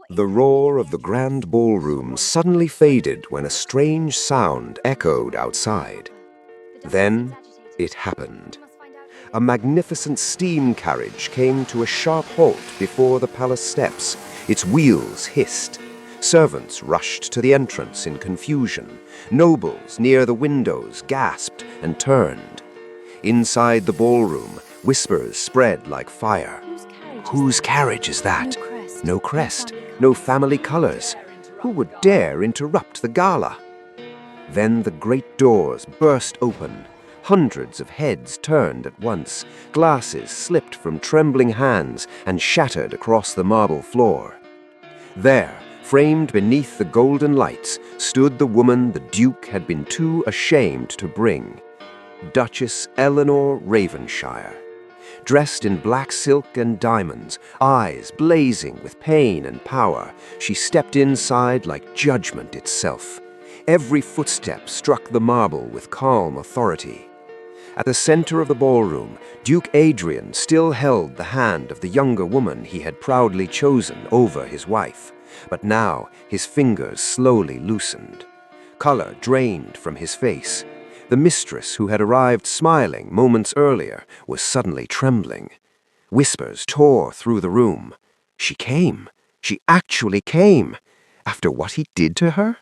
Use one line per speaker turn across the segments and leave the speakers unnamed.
The roar of the grand ballroom suddenly faded when a strange sound echoed outside. Then it happened. A magnificent steam carriage came to a sharp halt before the palace steps. Its wheels hissed. Servants rushed to the entrance in confusion. Nobles near the windows gasped and turned. Inside the ballroom, whispers spread like fire. Whose carriage is that? No crest, no family colors. Who would dare interrupt the gala? Then the great doors burst open. Hundreds of heads turned at once. Glasses slipped from trembling hands and shattered across the marble floor. There, framed beneath the golden lights, stood the woman the Duke had been too ashamed to bring. Duchess Eleanor Ravenshire. Dressed in black silk and diamonds, eyes blazing with pain and power, she stepped inside like judgment itself. Every footstep struck the marble with calm authority. At the center of the ballroom, Duke Adrian still held the hand of the younger woman he had proudly chosen over his wife, but now his fingers slowly loosened. Color drained from his face. The mistress who had arrived smiling moments earlier was suddenly trembling. Whispers tore through the room. She came. She actually came. After what he did to her?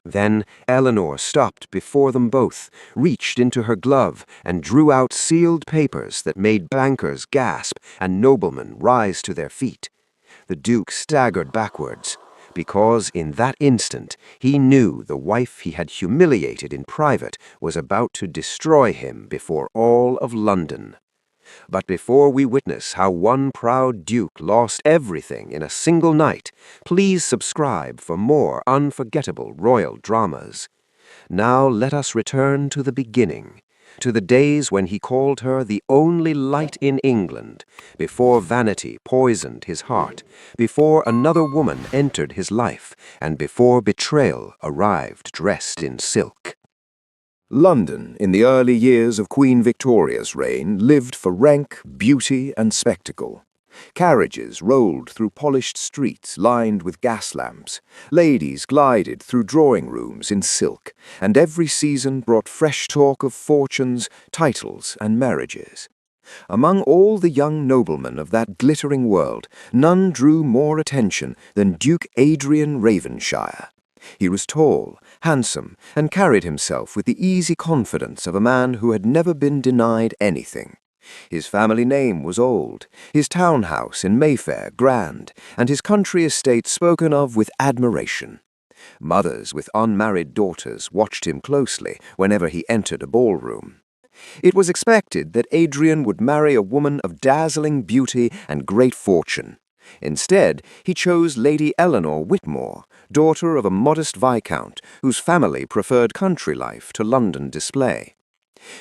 Then Eleanor stopped before them both, reached into her glove, and drew out sealed papers that made bankers gasp and noblemen rise to their feet. The Duke staggered backwards, because in that instant he knew the wife he had humiliated in private was about to destroy him before all of London. But before we witness how one proud duke lost everything in a single night, please subscribe for more unforgettable royal dramas. Now let us return to the beginning, to the days when he called her the only light in England, before vanity poisoned his heart, before another woman entered his life, and before betrayal arrived dressed in silk. London, in the early years of Queen Victoria's reign, lived for rank, beauty, and spectacle. Carriages rolled through polished streets lined with gas lamps. Ladies glided through drawing rooms in silk, and every season brought fresh talk of fortunes, titles, and marriages. Among all the young noblemen of that glittering world, none drew more attention than Duke Adrian Ravenshire. He was tall, handsome, and carried himself with the easy confidence of a man who had never been denied anything. His family name was old, his townhouse in Mayfair grand, and his country estate spoken of with admiration. Mothers with unmarried daughters watched him closely whenever he entered a ballroom. It was expected that Adrian would marry a woman of dazzling beauty and great fortune. Instead, he chose Lady Eleanor Whitmore, daughter of a modest viscount whose family preferred country life to London display.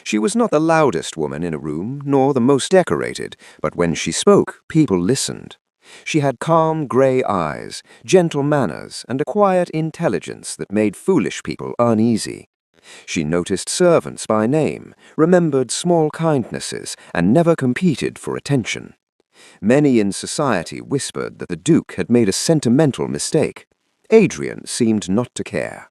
She was not the loudest woman in a room, nor the most decorated, but when she spoke, people listened. She had calm grey eyes, gentle manners, and a quiet intelligence that made foolish people uneasy. She noticed servants by name, remembered small kindnesses, and never competed for attention. Many in society whispered that the Duke had made a sentimental mistake. Adrian seemed not to care.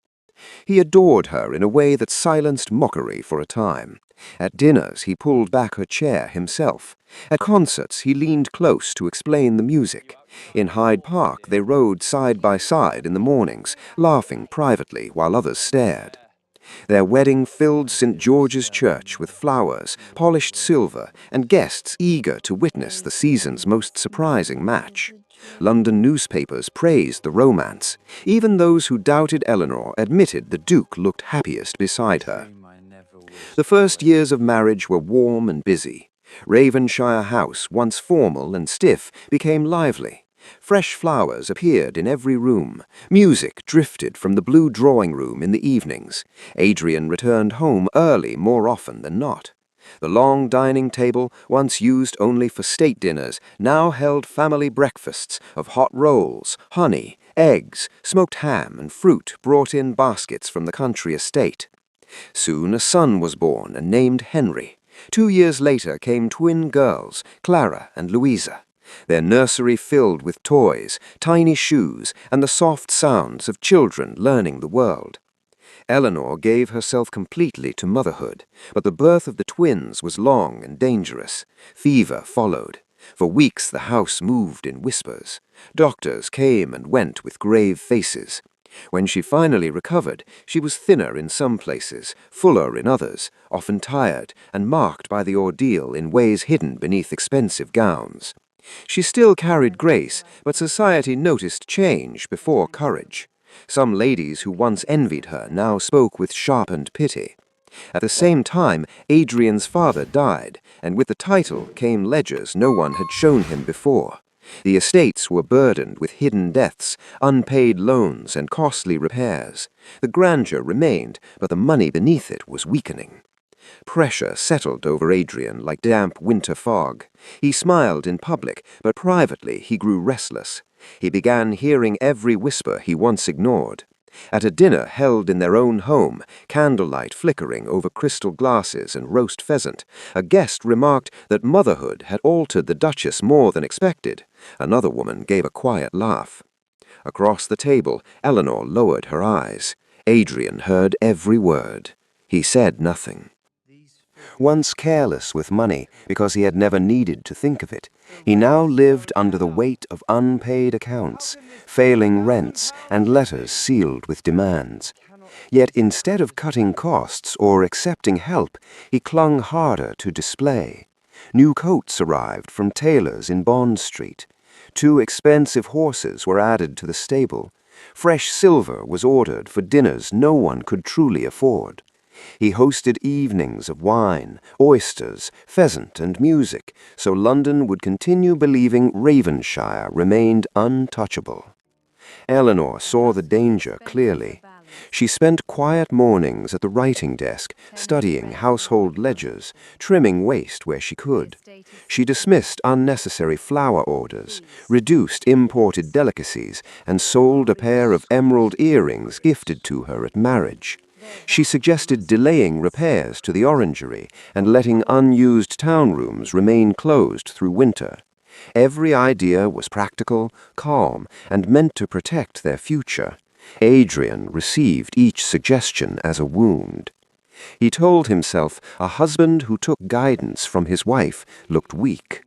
He adored her in a way that silenced mockery for a time. At dinners he pulled back her chair himself. At concerts he leaned close to explain the music. In Hyde Park they rode side by side in the mornings, laughing privately while others stared. Their wedding filled St. George's Church with flowers, polished silver, and guests eager to witness the season's most surprising match. London newspapers praised the romance. Even those who doubted Eleanor admitted the Duke looked happiest beside her. The first years of marriage were warm and busy. Ravenshire House, once formal and stiff, became lively. Fresh flowers appeared in every room. Music drifted from the blue drawing room in the evenings. Adrian returned home early more often than not. The long dining table, once used only for state dinners, now held family breakfasts of hot rolls, honey, eggs, smoked ham, and fruit brought in baskets from the country estate. Soon a son was born and named Henry. 2 years later came twin girls, Clara and Louisa. their nursery filled with toys, tiny shoes, and the soft sounds of children learning the world. Eleanor gave herself completely to motherhood, but the birth of the twins was long and dangerous. Fever followed. For weeks the house moved in whispers. Doctors came and went with grave faces. When she finally recovered, she was thinner in some places, fuller in others, often tired and marked by the ordeal in ways hidden beneath expensive gowns. She still carried grace, but society noticed change before courage. Some ladies who once envied her now spoke with sharpened pity. At the same time, Adrian's father died, and with the title came ledgers no one had shown him before. The estates were burdened with hidden deaths, unpaid loans, and costly repairs. The grandeur remained, but the money beneath it was weakening. Pressure settled over Adrian like damp winter fog. He smiled in public, but privately he grew restless. He began hearing every whisper he once ignored. At a dinner held in their own home, candlelight flickering over crystal glasses and roast pheasant, a guest remarked that motherhood had altered the Duchess more than expected. Another woman gave a quiet laugh. Across the table, Eleanor lowered her eyes. Adrian heard every word. He said nothing. Once careless with money because he had never needed to think of it, he now lived under the weight of unpaid accounts, failing rents, and letters sealed with demands. Yet instead of cutting costs or accepting help, he clung harder to display. New coats arrived from tailors in Bond Street. 2 expensive horses were added to the stable. Fresh silver was ordered for dinners no one could truly afford. He hosted evenings of wine, oysters, pheasant, and music, so London would continue believing Ravenshire remained untouchable. Eleanor saw the danger clearly. She spent quiet mornings at the writing desk, studying household ledgers, trimming waste where she could. She dismissed unnecessary flower orders, reduced imported delicacies, and sold a pair of emerald earrings gifted to her at marriage. She suggested delaying repairs to the orangery and letting unused town rooms remain closed through winter. Every idea was practical, calm, and meant to protect their future. Adrian received each suggestion as a wound. He told himself a husband who took guidance from his wife looked weak.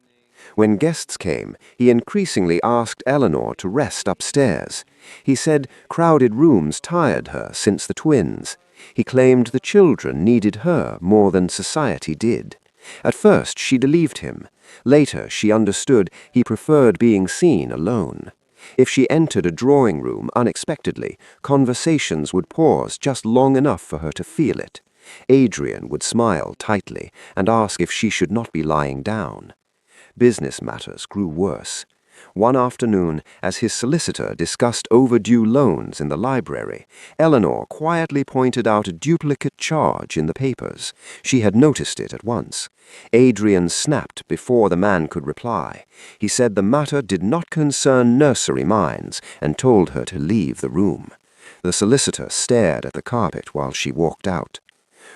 When guests came, he increasingly asked Eleanor to rest upstairs. He said crowded rooms tired her since the twins. He claimed the children needed her more than society did. At first she believed him. Later she understood he preferred being seen alone. If she entered a drawing room unexpectedly, conversations would pause just long enough for her to feel it. Adrian would smile tightly and ask if she should not be lying down. Business matters grew worse. One afternoon, as his solicitor discussed overdue loans in the library, Eleanor quietly pointed out a duplicate charge in the papers. She had noticed it at once. Adrian snapped before the man could reply. He said the matter did not concern nursery minds and told her to leave the room. The solicitor stared at the carpet while she walked out.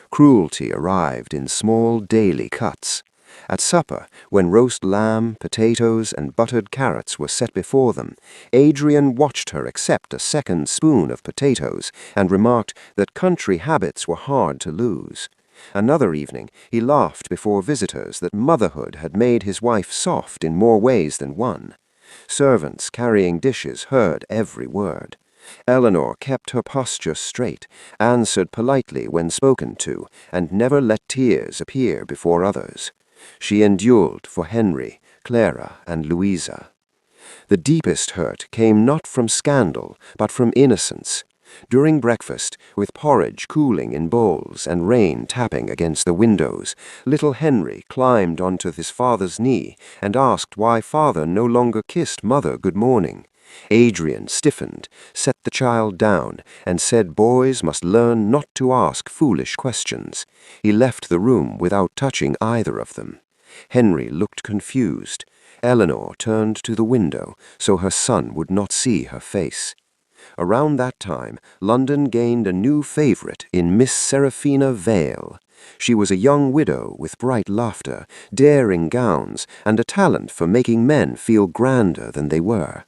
Cruelty arrived in small daily cuts. At supper, when roast lamb, potatoes, and buttered carrots were set before them, Adrian watched her accept a second spoon of potatoes and remarked that country habits were hard to lose. Another evening, he laughed before visitors that motherhood had made his wife soft in more ways than one. Servants carrying dishes heard every word. Eleanor kept her posture straight, answered politely when spoken to, and never let tears appear before others. She endured for Henry, Clara, and Louisa. The deepest hurt came not from scandal, but from innocence. During breakfast, with porridge cooling in bowls and rain tapping against the windows, little Henry climbed onto his father's knee and asked why father no longer kissed mother good morning. Adrian stiffened, set the child down, and said boys must learn not to ask foolish questions. He left the room without touching either of them. Henry looked confused. Eleanor turned to the window so her son would not see her face. Around that time, London gained a new favorite in Miss Seraphina Vale. She was a young widow with bright laughter, daring gowns, and a talent for making men feel grander than they were.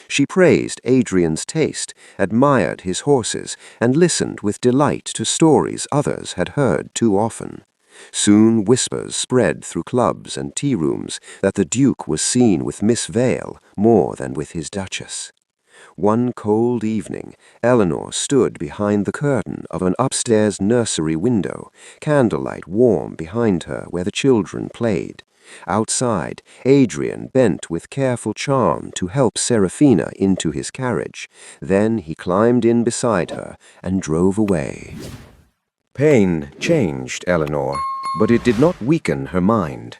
She praised Adrian's taste, admired his horses, and listened with delight to stories others had heard too often. Soon whispers spread through clubs and tea-rooms that the Duke was seen with Miss Vale more than with his Duchess. One cold evening, Eleanor stood behind the curtain of an upstairs nursery window, candlelight warm behind her where the children played. Outside, Adrian bent with careful charm to help Seraphina into his carriage. Then he climbed in beside her and drove away. Pain changed Eleanor, but it did not weaken her mind.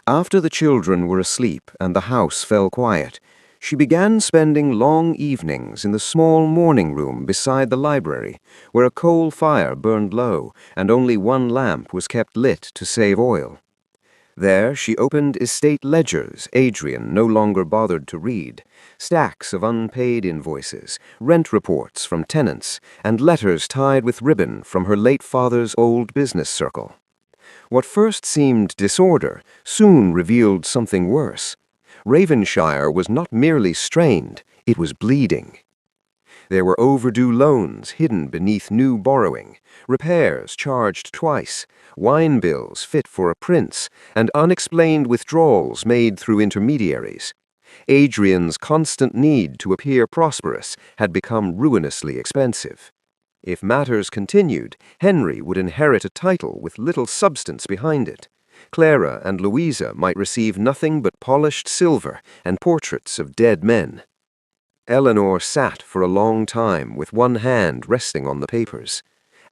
After the children were asleep and the house fell quiet, she began spending long evenings in the small morning room beside the library, where a coal fire burned low and only one lamp was kept lit to save oil. There she opened estate ledgers Adrian no longer bothered to read, stacks of unpaid invoices, rent reports from tenants, and letters tied with ribbon from her late father's old business circle. What first seemed disorder soon revealed something worse. Ravenshire was not merely strained, it was bleeding. There were overdue loans hidden beneath new borrowing, repairs charged twice, wine bills fit for a prince, and unexplained withdrawals made through intermediaries. Adrian's constant need to appear prosperous had become ruinously expensive. If matters continued, Henry would inherit a title with little substance behind it. Clara and Louisa might receive nothing but polished silver and portraits of dead men. Eleanor sat for a long time with one hand resting on the papers.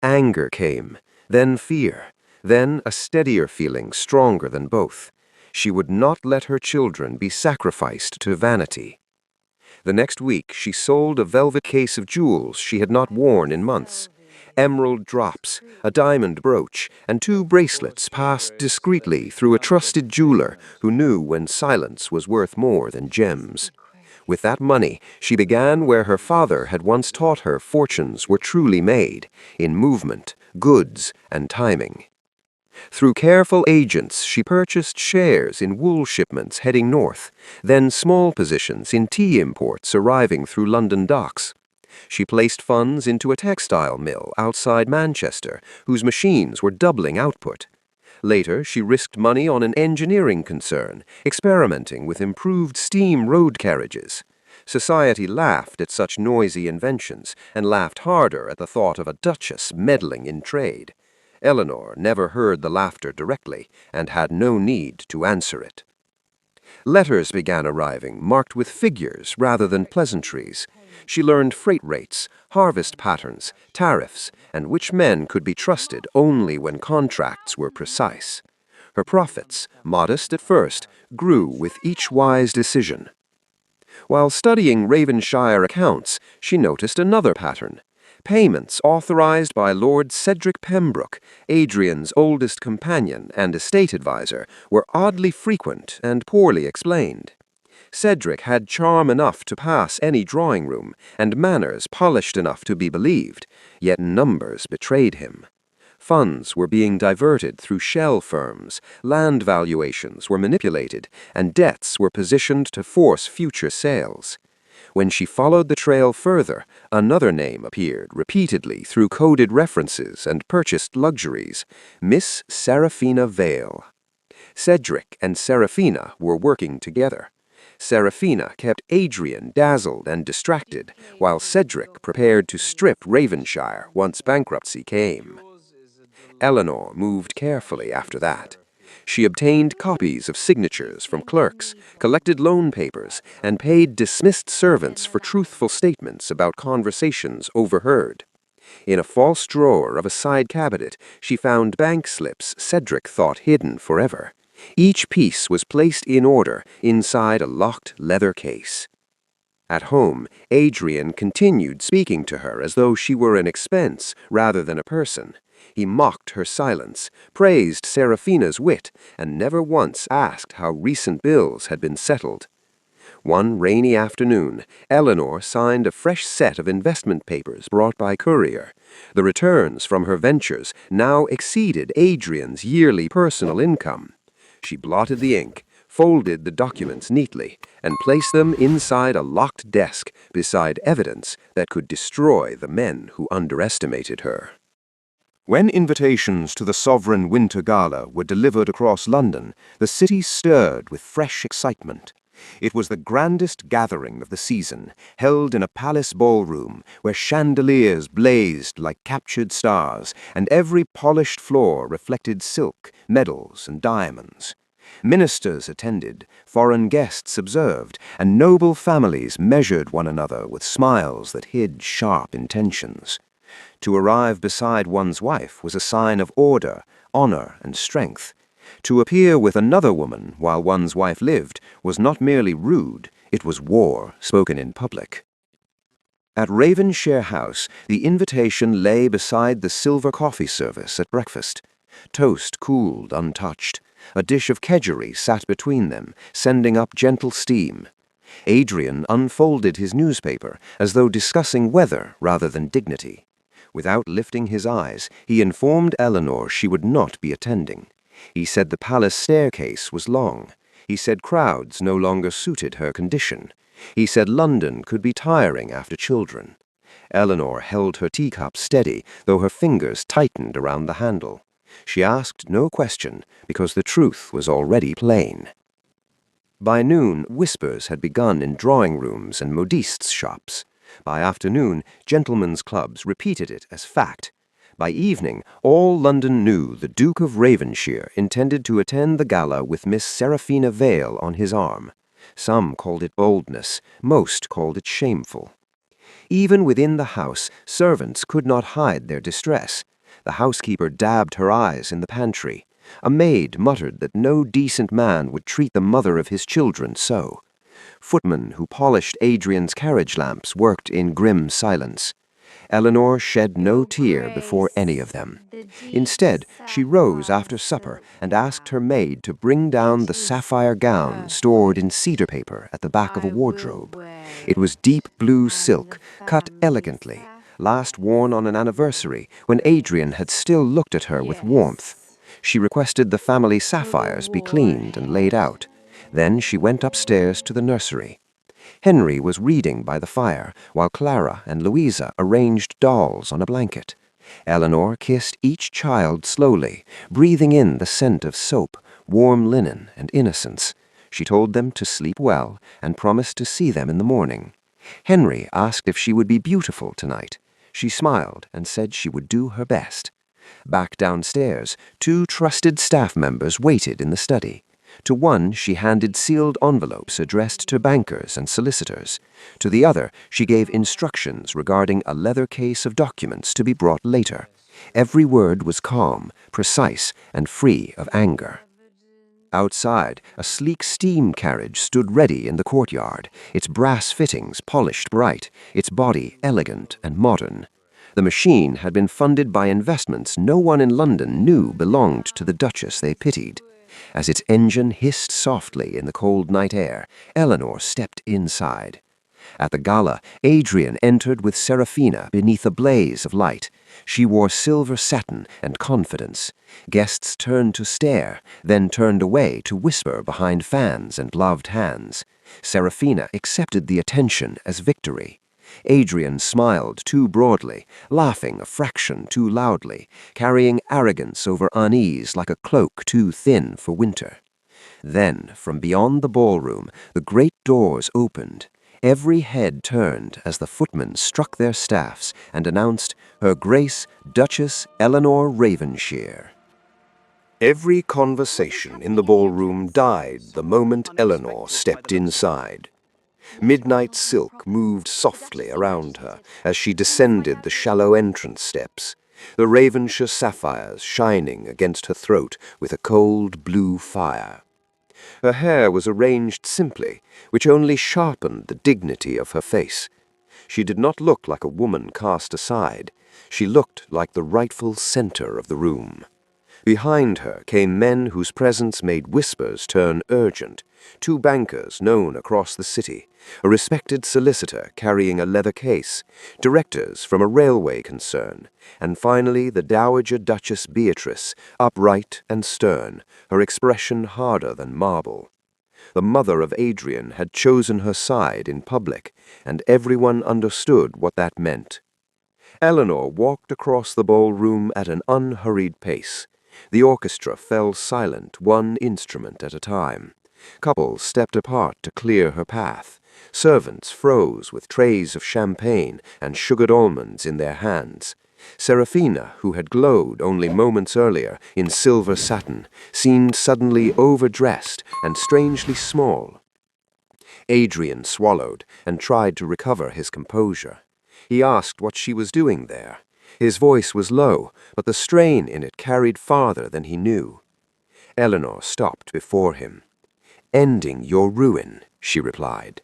Anger came, then fear, then a steadier feeling stronger than both. She would not let her children be sacrificed to vanity. The next week she sold a velvet case of jewels she had not worn in months. Emerald drops, a diamond brooch, and 2 bracelets passed discreetly through a trusted jeweler who knew when silence was worth more than gems. With that money, she began where her father had once taught her fortunes were truly made, in movement, goods, and timing. Through careful agents, she purchased shares in wool shipments heading north, then small positions in tea imports arriving through London docks. She placed funds into a textile mill outside Manchester, whose machines were doubling output. Later, she risked money on an engineering concern, experimenting with improved steam road carriages. Society laughed at such noisy inventions, and laughed harder at the thought of a duchess meddling in trade. Eleanor never heard the laughter directly, and had no need to answer it. Letters began arriving, marked with figures rather than pleasantries. She learned freight rates, harvest patterns, tariffs, and which men could be trusted only when contracts were precise. Her profits, modest at first, grew with each wise decision. While studying Ravenshire accounts, she noticed another pattern. Payments authorized by Lord Cedric Pembroke, Adrian's oldest companion and estate adviser, were oddly frequent and poorly explained. Cedric had charm enough to pass any drawing room, and manners polished enough to be believed, yet numbers betrayed him. Funds were being diverted through shell firms, land valuations were manipulated, and debts were positioned to force future sales. When she followed the trail further, another name appeared repeatedly through coded references and purchased luxuries: Miss Seraphina Vale. Cedric and Seraphina were working together. Seraphina kept Adrian dazzled and distracted, while Cedric prepared to strip Ravenshire once bankruptcy came. Eleanor moved carefully after that. She obtained copies of signatures from clerks, collected loan papers, and paid dismissed servants for truthful statements about conversations overheard. In a false drawer of a side cabinet, she found bank slips Cedric thought hidden forever. Each piece was placed in order inside a locked leather case. At home, Adrian continued speaking to her as though she were an expense rather than a person. He mocked her silence, praised Seraphina's wit, and never once asked how recent bills had been settled. One rainy afternoon, Eleanor signed a fresh set of investment papers brought by courier. The returns from her ventures now exceeded Adrian's yearly personal income. She blotted the ink, folded the documents neatly, and placed them inside a locked desk beside evidence that could destroy the men who underestimated her. When invitations to the Sovereign Winter Gala were delivered across London, the city stirred with fresh excitement. It was the grandest gathering of the season, held in a palace ballroom where chandeliers blazed like captured stars, and every polished floor reflected silk, medals, and diamonds. Ministers attended, foreign guests observed, and noble families measured one another with smiles that hid sharp intentions. To arrive beside one's wife was a sign of order, honor, and strength. To appear with another woman while one's wife lived was not merely rude, it was war spoken in public. At Ravenshire House, the invitation lay beside the silver coffee service at breakfast. Toast cooled untouched. A dish of kedgeree sat between them, sending up gentle steam. Adrian unfolded his newspaper as though discussing weather rather than dignity. Without lifting his eyes, he informed Eleanor she would not be attending. He said the palace staircase was long. He said crowds no longer suited her condition. He said London could be tiring after children. Eleanor held her teacup steady, though her fingers tightened around the handle. She asked no question, because the truth was already plain. By noon, whispers had begun in drawing rooms and modistes' shops. By afternoon, gentlemen's clubs repeated it as fact. By evening, all London knew the Duke of Ravenshire intended to attend the gala with Miss Seraphina Vale on his arm. Some called it boldness, most called it shameful. Even within the house, servants could not hide their distress. The housekeeper dabbed her eyes in the pantry. A maid muttered that no decent man would treat the mother of his children so. Footmen who polished Adrian's carriage lamps worked in grim silence. Eleanor shed no tear before any of them. Instead, she rose after supper and asked her maid to bring down the sapphire gown stored in cedar paper at the back of a wardrobe. It was deep blue silk, cut elegantly, last worn on an anniversary when Adrian had still looked at her with warmth. She requested the family sapphires be cleaned and laid out. Then she went upstairs to the nursery. Henry was reading by the fire, while Clara and Louisa arranged dolls on a blanket. Eleanor kissed each child slowly, breathing in the scent of soap, warm linen, and innocence. She told them to sleep well and promised to see them in the morning. Henry asked if she would be beautiful tonight. She smiled and said she would do her best. Back downstairs, 2 trusted staff members waited in the study. To one, she handed sealed envelopes addressed to bankers and solicitors. To the other, she gave instructions regarding a leather case of documents to be brought later. Every word was calm, precise, and free of anger. Outside, a sleek steam carriage stood ready in the courtyard, its brass fittings polished bright, its body elegant and modern. The machine had been funded by investments no one in London knew belonged to the Duchess they pitied. As its engine hissed softly in the cold night air, Eleanor stepped inside. At the gala, Adrian entered with Seraphina beneath a blaze of light. She wore silver satin and confidence. Guests turned to stare, then turned away to whisper behind fans and gloved hands. Seraphina accepted the attention as victory. Adrian smiled too broadly, laughing a fraction too loudly, carrying arrogance over unease like a cloak too thin for winter. Then, from beyond the ballroom, the great doors opened. Every head turned as the footmen struck their staffs and announced, Her Grace Duchess Eleanor Ravenshire. Every conversation in the ballroom died the moment Eleanor stepped inside. Midnight silk moved softly around her as she descended the shallow entrance steps, the Ravenshire sapphires shining against her throat with a cold blue fire. Her hair was arranged simply, which only sharpened the dignity of her face. She did not look like a woman cast aside. She looked like the rightful center of the room. Behind her came men whose presence made whispers turn urgent. 2 bankers known across the city, a respected solicitor carrying a leather case, directors from a railway concern, and finally the Dowager Duchess Beatrice, upright and stern, her expression harder than marble. The mother of Adrian had chosen her side in public, and everyone understood what that meant. Eleanor walked across the ballroom at an unhurried pace. The orchestra fell silent, one instrument at a time. Couples stepped apart to clear her path. Servants froze with trays of champagne and sugared almonds in their hands. Serafina, who had glowed only moments earlier in silver satin, seemed suddenly overdressed and strangely small. Adrian swallowed and tried to recover his composure. He asked what she was doing there. His voice was low, but the strain in it carried farther than he knew. Eleanor stopped before him. "Ending your ruin," she replied.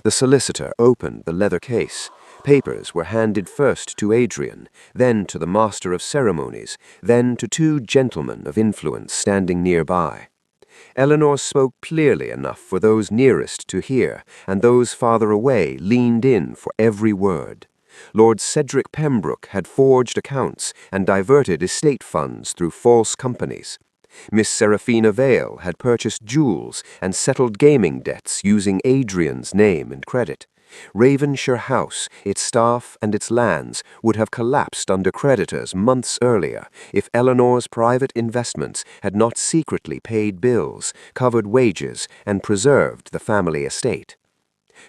The solicitor opened the leather case. Papers were handed first to Adrian, then to the master of ceremonies, then to 2 gentlemen of influence standing nearby. Eleanor spoke clearly enough for those nearest to hear, and those farther away leaned in for every word. Lord Cedric Pembroke had forged accounts and diverted estate funds through false companies. Miss Serafina Vale had purchased jewels and settled gaming debts using Adrian's name and credit. Ravenshire House, its staff and its lands would have collapsed under creditors months earlier if Eleanor's private investments had not secretly paid bills, covered wages, and preserved the family estate.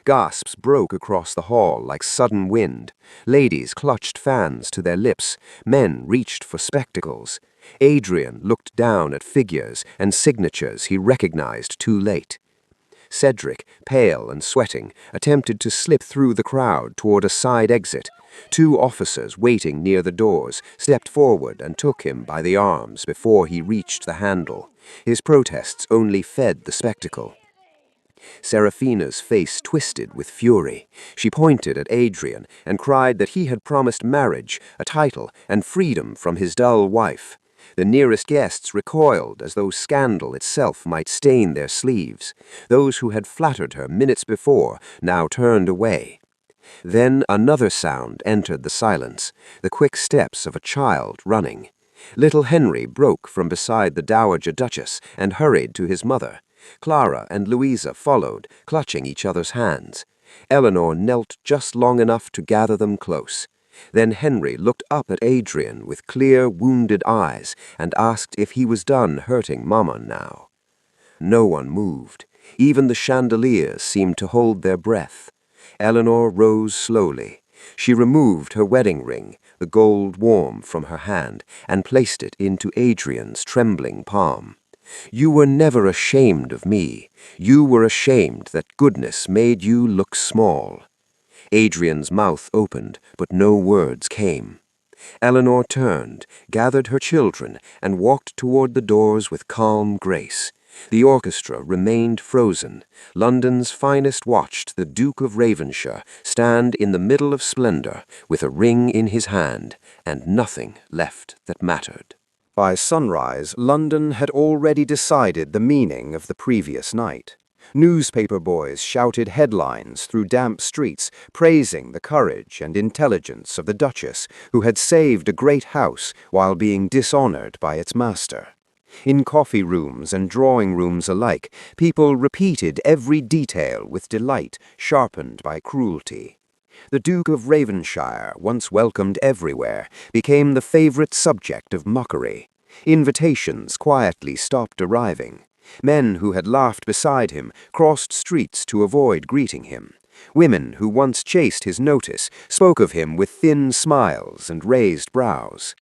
Gasps broke across the hall like sudden wind. Ladies clutched fans to their lips. Men reached for spectacles. Adrian looked down at figures and signatures he recognized too late. Cedric, pale and sweating, attempted to slip through the crowd toward a side exit. 2 officers waiting near the doors stepped forward and took him by the arms before he reached the handle. His protests only fed the spectacle. Serafina's face twisted with fury. She pointed at Adrian and cried that he had promised marriage, a title, and freedom from his dull wife. The nearest guests recoiled as though scandal itself might stain their sleeves. Those who had flattered her minutes before now turned away. Then another sound entered the silence, the quick steps of a child running. Little Henry broke from beside the Dowager Duchess and hurried to his mother. Clara and Louisa followed, clutching each other's hands. Eleanor knelt just long enough to gather them close. Then Henry looked up at Adrian with clear, wounded eyes and asked if he was done hurting Mama now. No one moved. Even the chandeliers seemed to hold their breath. Eleanor rose slowly. She removed her wedding ring, the gold warm from her hand, and placed it into Adrian's trembling palm. "You were never ashamed of me. You were ashamed that goodness made you look small." Adrian's mouth opened, but no words came. Eleanor turned, gathered her children, and walked toward the doors with calm grace. The orchestra remained frozen. London's finest watched the Duke of Ravenshire stand in the middle of splendor, with a ring in his hand, and nothing left that mattered. By sunrise, London had already decided the meaning of the previous night. Newspaper boys shouted headlines through damp streets, praising the courage and intelligence of the Duchess, who had saved a great house while being dishonored by its master. In coffee rooms and drawing rooms alike, people repeated every detail with delight, sharpened by cruelty. The Duke of Ravenshire, once welcomed everywhere, became the favorite subject of mockery. Invitations quietly stopped arriving. Men who had laughed beside him crossed streets to avoid greeting him. Women who once chased his notice spoke of him with thin smiles and raised brows.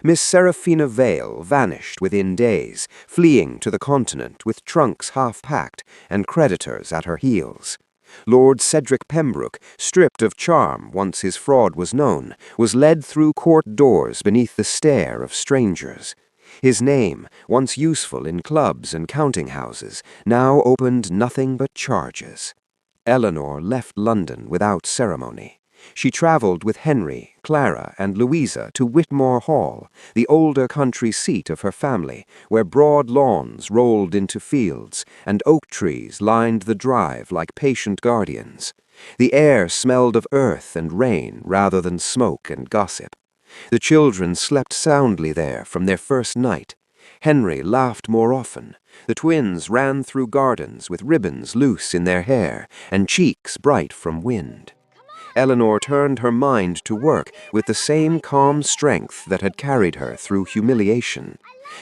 Miss Serafina Vale vanished within days, fleeing to the continent with trunks half-packed and creditors at her heels. Lord Cedric Pembroke, stripped of charm once his fraud was known, was led through court doors beneath the stare of strangers. His name, once useful in clubs and counting-houses, now opened nothing but charges. Eleanor left London without ceremony. She traveled with Henry, Clara, and Louisa to Whitmore Hall, the older country seat of her family, where broad lawns rolled into fields, and oak trees lined the drive like patient guardians. The air smelled of earth and rain rather than smoke and gossip. The children slept soundly there from their first night. Henry laughed more often. The twins ran through gardens with ribbons loose in their hair and cheeks bright from wind. Eleanor turned her mind to work with the same calm strength that had carried her through humiliation.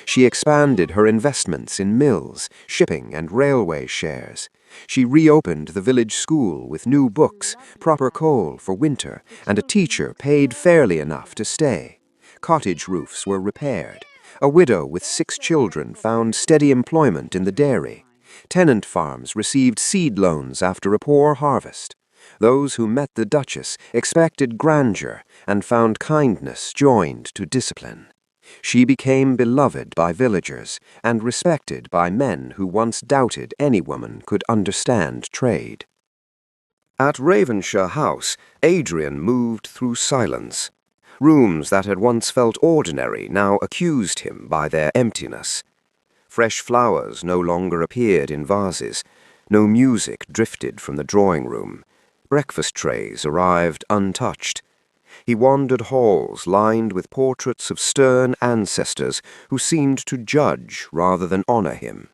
She expanded her investments in mills, shipping, and railway shares. She reopened the village school with new books, proper coal for winter, and a teacher paid fairly enough to stay. Cottage roofs were repaired. A widow with 6 children found steady employment in the dairy. Tenant farms received seed loans after a poor harvest. Those who met the Duchess expected grandeur and found kindness joined to discipline. She became beloved by villagers and respected by men who once doubted any woman could understand trade. At Ravensshire House, Adrian moved through silence. Rooms that had once felt ordinary now accused him by their emptiness. Fresh flowers no longer appeared in vases. No music drifted from the drawing room. Breakfast trays arrived untouched. He wandered halls lined with portraits of stern ancestors who seemed to judge rather than honor him.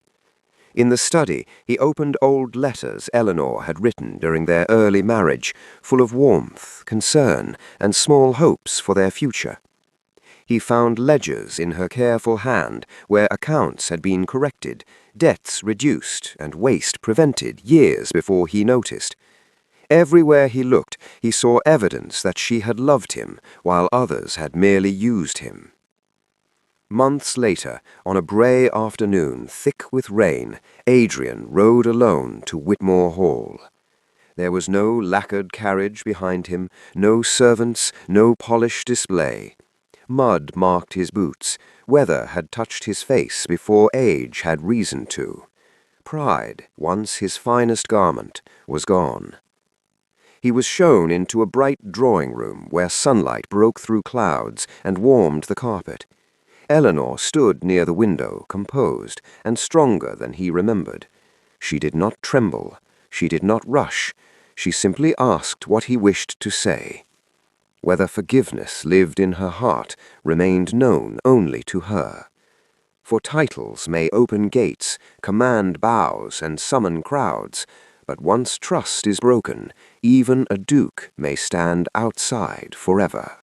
In the study, he opened old letters Eleanor had written during their early marriage, full of warmth, concern, and small hopes for their future. He found ledgers in her careful hand where accounts had been corrected, debts reduced, and waste prevented years before he noticed. Everywhere he looked, he saw evidence that she had loved him, while others had merely used him. Months later, on a grey afternoon thick with rain, Adrian rode alone to Whitmore Hall. There was no lacquered carriage behind him, no servants, no polished display. Mud marked his boots. Weather had touched his face before age had reason to. Pride, once his finest garment, was gone. He was shown into a bright drawing-room where sunlight broke through clouds and warmed the carpet. Eleanor stood near the window, composed and stronger than he remembered. She did not tremble. She did not rush. She simply asked what he wished to say. Whether forgiveness lived in her heart remained known only to her. For titles may open gates, command bows, and summon crowds, but once trust is broken, even a duke may stand outside forever.